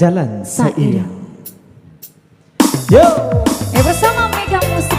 jalan seiring. Yo, Bersama Mega Musik.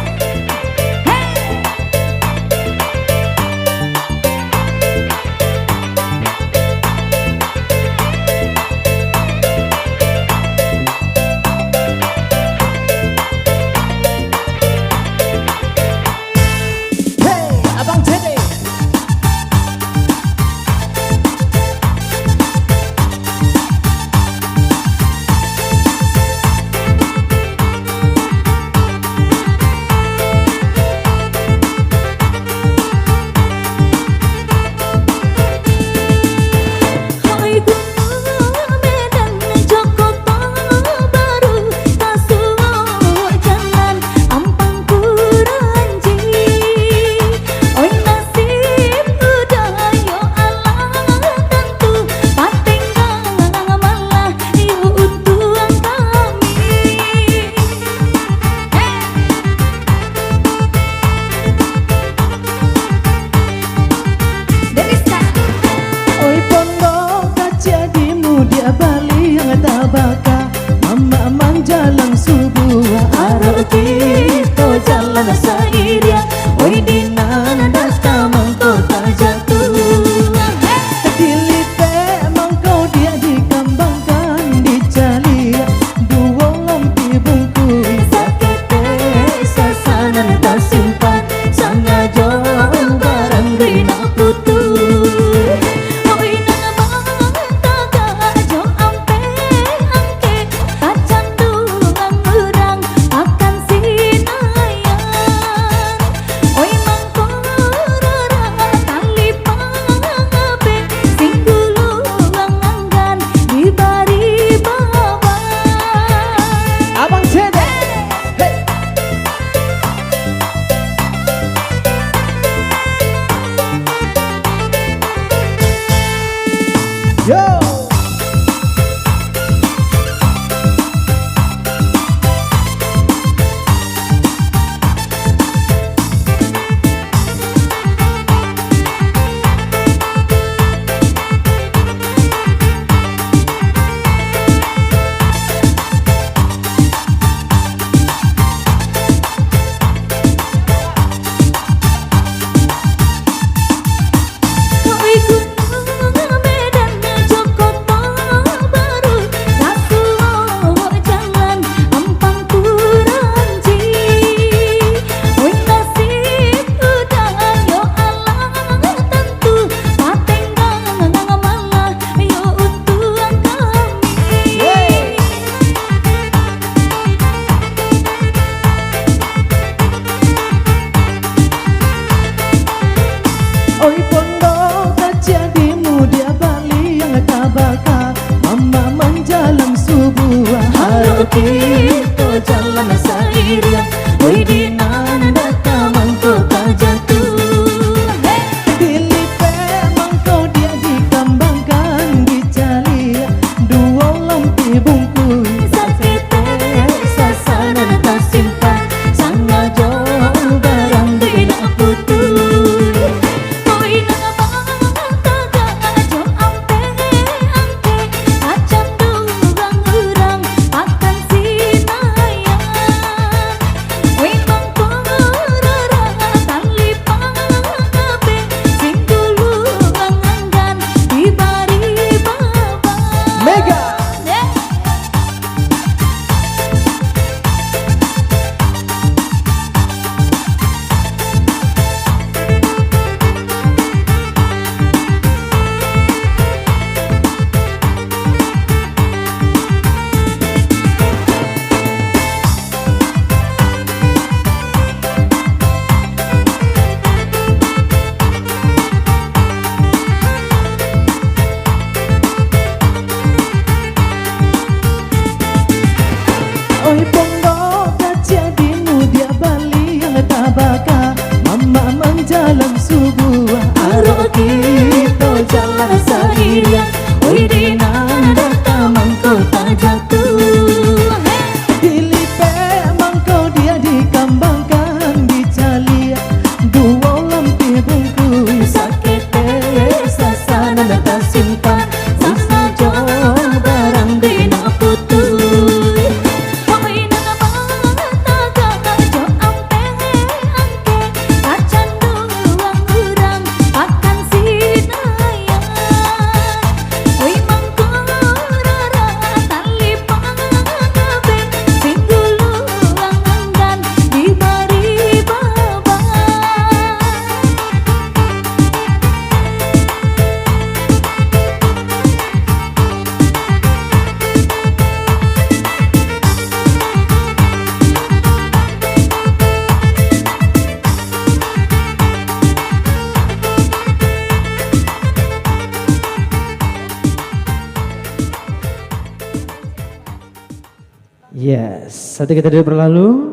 Tabaka mama manjalang subuh arah kita jalan sairia oi dinan dasta mangkota jatuh dilite mangkau dia dikembangkan dicalia dua lampi bungkui sakete sasanan tak simpan sangajo barang gerina putus. Yo, oi pondok gajah di mudia Bali yang tabaka mama menjalan subuh harap kita jalan sairia oi dinan data mangkota jatuh dilipe mangkau dia dikembangkan dicalia dua lampi bungkui sakete sasanan tak simpan sangajo barang gerina putus. Wait, Saat kita berlalu,